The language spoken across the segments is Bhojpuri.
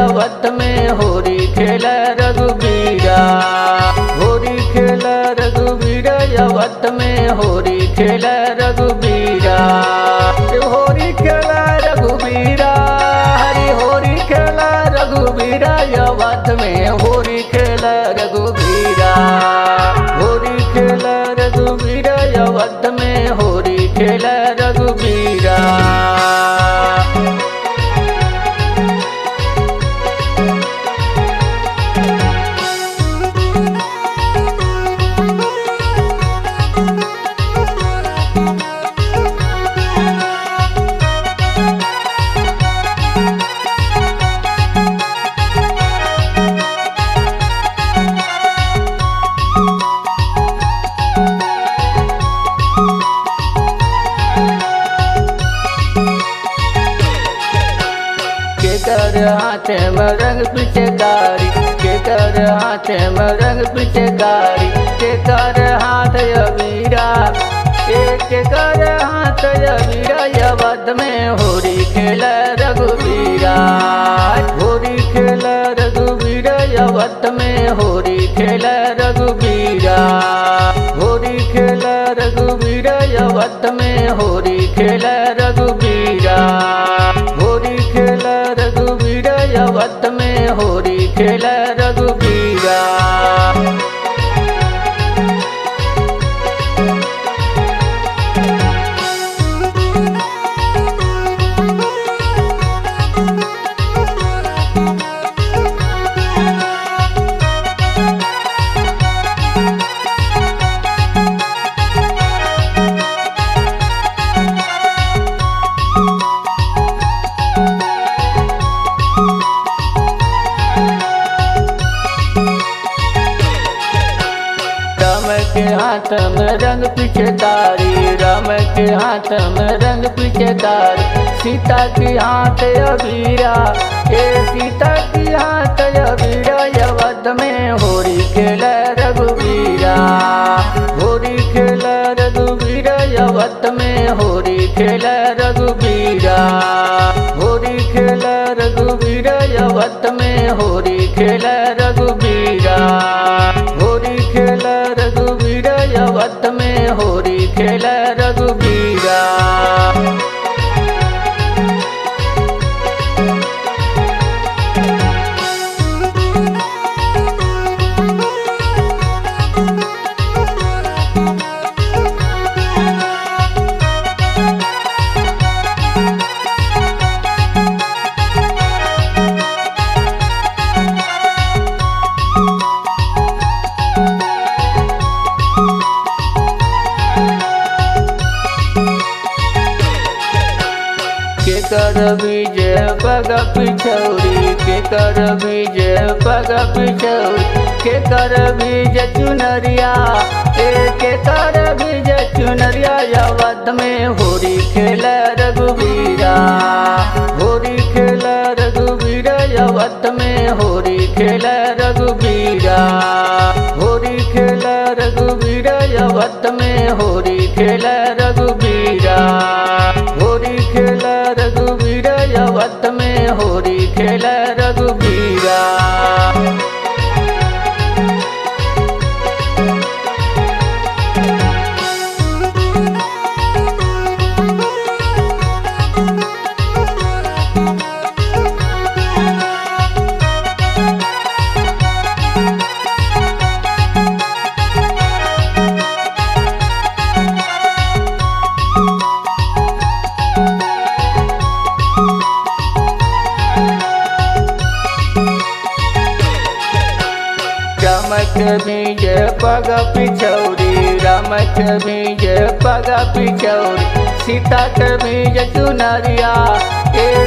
अवध में होरी खेल रघुबीरा। होरी खेल रघुबीरा अवध में होरी खेल रघुबीरा। होरी खेल रघुबीरा हरि होरी खेल रघुबीरा अवध में होरी खेल रघुबीरा। होरी खेल रघुबीरा अवध में होरी खेल रघुबीरा। केकर हाथ में रंग पिचकारी, केकर हाथ में रंग पिचकारी। केकर हाथ अबीरा, केकर हाथ अबीरा अवध में होरी खेल रघुबीरा। होरी खेल रघुबीरा अवध में होरी खेल रघुबीरा। होरी खेल रघुबीरा अवध में होरी खेल रघुबीरा। होरी खेल रघुबीरा अवध में होरी खेल रघुबीरा। के हाथ में रंग पिचकारी, राम के हाथ में रंग पिचकारी। सीता की हाथ अबीरा, सीता की हाथ अबीरा अवध में होरी खेल रघुबीरा। होरी खेल रघुबीरा अवध में होरी खेल रघुबीरा। होरी खेल रघुबीरा अवध में होरी खेल रघुबीरा। होरी खेल रघुबीरा अवध में होरी खेल रघुबीरा। केकर बीज पग पिछौरी, केकर बीज पग पिछौरी। केकर बीज चुनरिया, केकर बीज चुनरिया अवध में होरी खेल रघुबीरा। होरी खेल रघुबीरा अवध में होरी खेल रघुबीरा। होरी खेल रघुबीरा अवध में होरी खेल रघुबीरा। होरी खेल रघुबीरा अवध में होरी खेल रघुबीरा। रामक बीज पग पिछौरी, रामक बीज पग पिछौरी। सीता के बीज चुनरिया,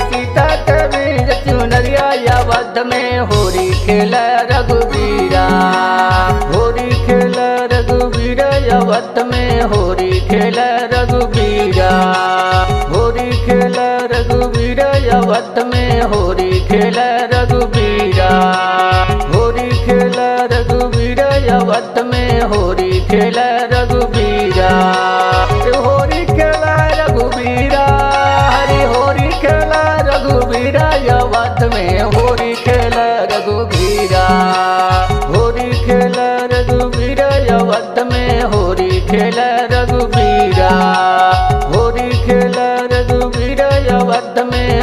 सीता के बीज चुनरिया अवध में होरी खेल रघुबीरा। होरी खेल रघुबीरा अवध में होरी खेल रघुबीरा। होरी खेल रघुबीरा अवध में होरी खेल रघुबीरा। होरी खेल रघुबीरा अवध में होरी खेल रघुबीरा। होरी खेल रघुबीरा हरि होरी खेल रघुबीरा अवध अवध में होरी खेल रघुबीरा। होरी खेल रघुबीरा अवध में होरी खेल रघुबीरा। होरी खेल रघुबीरा अवध में